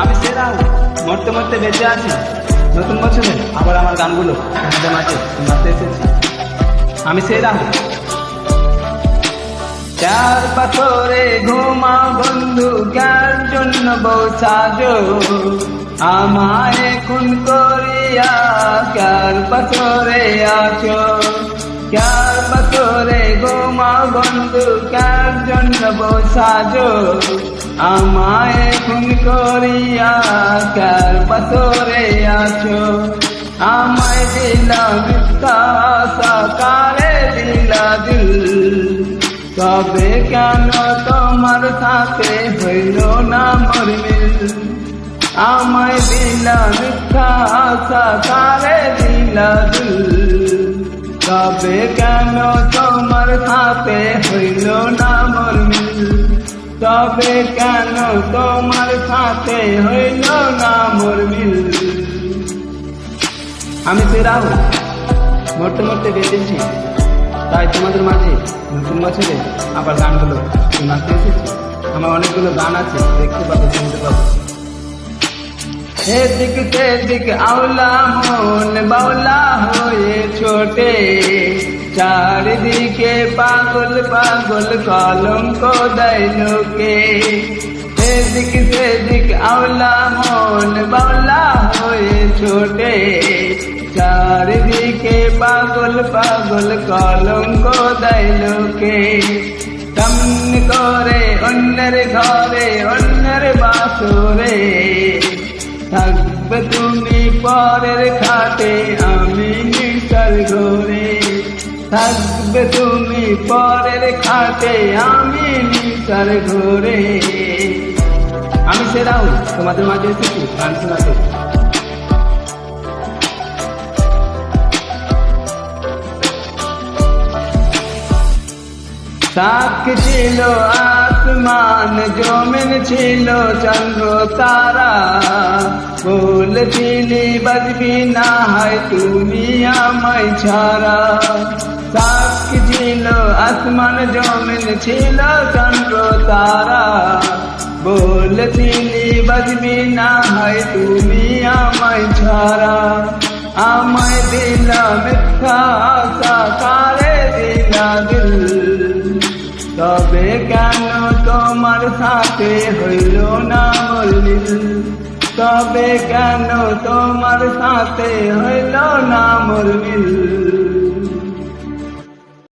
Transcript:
আমি সেরা মরতে মরতে বেঁচে আছি। নতুন বছরে আবার আমার গানগুলো তোমাদের মাঝে শোনাতে এসেছি। আমি সেরা। চার পাথরে ঘুমা বন্ধু, কার জন্য বউ সাজো, আমায় খুন করিয়া কার পাথরে আছো। কার পাথরে ঘুমা বন্ধু, কার জন্য বউ সাজো, আমায় খুন করিয়া কার পাথরে আছো। আমায় দিলা মিথ্যা আশা, কারে দিলা দিল, তবে কেন তোমার সাথে হইল না মোর মিল। আমায় দিলা মিথ্যা আশা, কারে দিলা দিল, তবে কেন তোমার সাথে হইল না মোর মিল। তবে কেন তোমার সাথে হইল না মোর মিল। আমি সেরা মরতে মরতে বেঁচেছি, তাই তোমাদের মাঝে নতুন বছরে আবার গানগুলো শোনাতে এসেছি। আমার অনেকগুলো গান আছে, দেখতে পাবো, শুনতে পাবো। এদিক সেদিক আওলা মন বাউলা হয়ে ছোটে, চারিদিকে পাগল পাগল কলঙ্ক দেয় লোকে। এদিক সেদিক আওলা মন বাউলা হয়ে ছোটে, চারিদিকে পাগল পাগল কলঙ্ক দেয় লোকে। কেমন করে অন্যের ঘরে অন্যের বাসরে, থাকবে তুমি পরের খাটে আমি নিশার ঘরে। থাকবে তুমি পরের খাটে আমি নিশার ঘরে। আমি সেরাও তোমাদের মাঝে এসেছি গান শোনাতে। সাক্ষী ছিল আসমান, জমিন ছিল চন্দ্র তারা, বলেছিলি বাজবি না হয় তুমি আমায় ছাড়া। সাক্ষী ছিল আসমান, জমিন ছিল চন্দ্র তারা, বলেছিলি বাজবি না হয় তুমি আমায় ছাড়া। আমায় দিলা মিথ্যা আশা, কারে দিলা দিল, তবে কেন তোমার সাথে হইল না মোর মিল। তবে কেন তোমার সাথে হইল না মোর মিল।